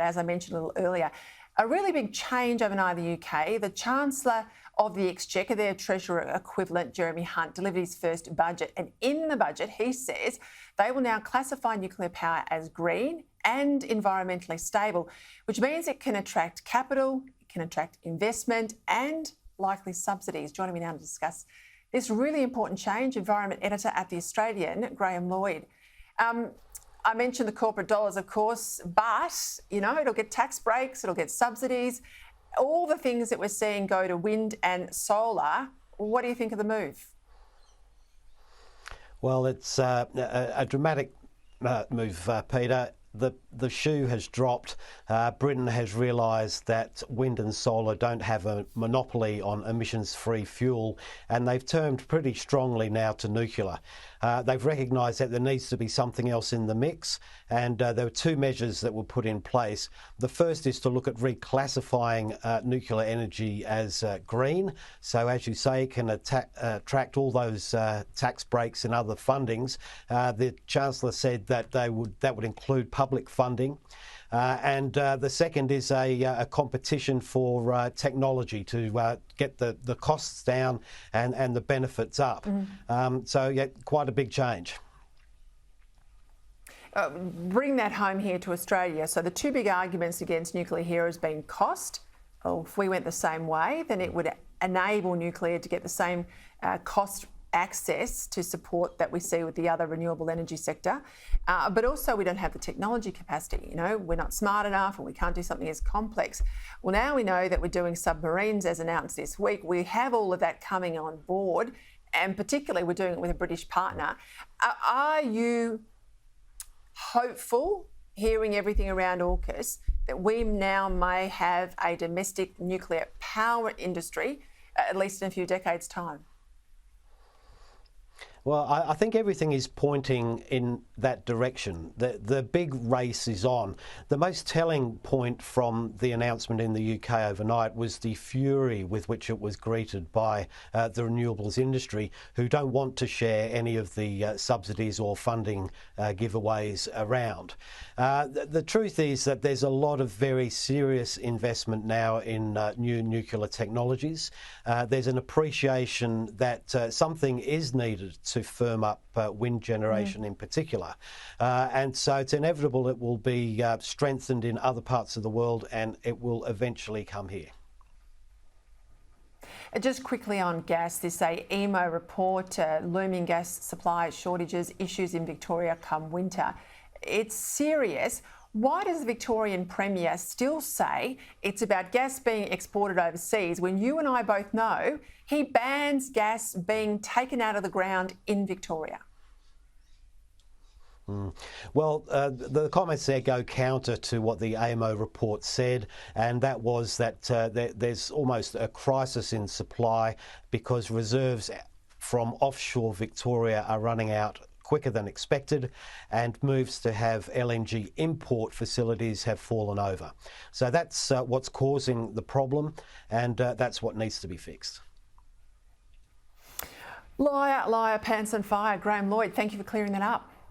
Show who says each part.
Speaker 1: as I mentioned a little earlier, a really big change overnight in the UK. The Chancellor of the Exchequer, their Treasurer equivalent, Jeremy Hunt, delivered his first budget. And in the budget, he says they will now classify nuclear power as green and environmentally stable, which means it can attract capital, it can attract investment and likely subsidies. Joining me now to discuss this really important change, Environment Editor at The Australian, Graham Lloyd. I mentioned the corporate dollars, of course, but, you know, it'll get tax breaks, it'll get subsidies, all the things that we're seeing go to wind and solar. What do you think of the move?
Speaker 2: Well, it's a dramatic move, Peter. The shoe has dropped. Britain has realised that wind and solar don't have a monopoly on emissions-free fuel, and they've turned pretty strongly now to nuclear. They've recognised that there needs to be something else in the mix, and there were two measures that were put in place. The first is to look at reclassifying nuclear energy as green, so as you say, it can attract all those tax breaks and other fundings. The Chancellor said that that would include public funding. And the second is a competition for technology to get the costs down and the benefits up. So, yeah, quite a big change.
Speaker 1: Bring that home here to Australia. So the two big arguments against nuclear here has been cost. Oh, if we went the same way, then it would enable nuclear to get the same cost access to support that we see with the other renewable energy sector. But also we don't have the technology capacity. You know, we're not smart enough and we can't do something as complex. Well, now we know that we're doing submarines as announced this week. We have all of that coming on board, and particularly we're doing it with a British partner. Are you hopeful, hearing everything around AUKUS, that we now may have a domestic nuclear power industry, at least in a few decades' time?
Speaker 2: Well, I think everything is pointing in that direction. The big race is on. The most telling point from the announcement in the UK overnight was the fury with which it was greeted by the renewables industry, who don't want to share any of the subsidies or funding giveaways around. The truth is that there's a lot of very serious investment now in new nuclear technologies. There's an appreciation that something is needed to firm up wind generation in particular. And so it's inevitable it will be strengthened in other parts of the world, and it will eventually come here.
Speaker 1: Just quickly on gas, this EMO report, looming gas supply shortages, issues in Victoria come winter. It's serious. Why does the Victorian Premier still say it's about gas being exported overseas when you and I both know he bans gas being taken out of the ground in Victoria?
Speaker 2: Well, the comments there go counter to what the AMO report said, and that was that there's almost a crisis in supply because reserves from offshore Victoria are running out quicker than expected, and moves to have LNG import facilities have fallen over. So that's what's causing the problem, and that's what needs to be fixed.
Speaker 1: Liar, liar, pants on fire. Graham Lloyd, thank you for clearing that up.